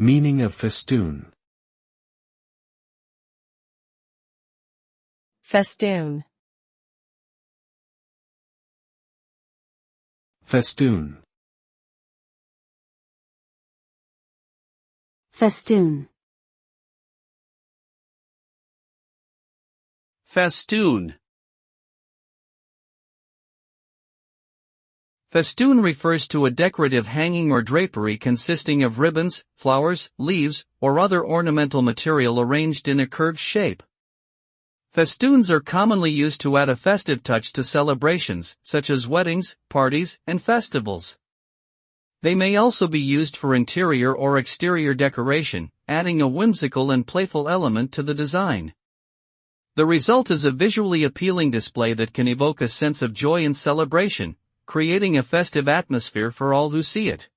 Meaning of festoon. Festoon. Festoon. Festoon. Festoon. Festoon refers to a decorative hanging or drapery consisting of ribbons, flowers, leaves, or other ornamental material arranged in a curved shape. Festoons are commonly used to add a festive touch to celebrations, such as weddings, parties, and festivals. They may also be used for interior or exterior decoration, adding a whimsical and playful element to the design. The result is a visually appealing display that can evoke a sense of joy and celebration, creating a festive atmosphere for all who see it.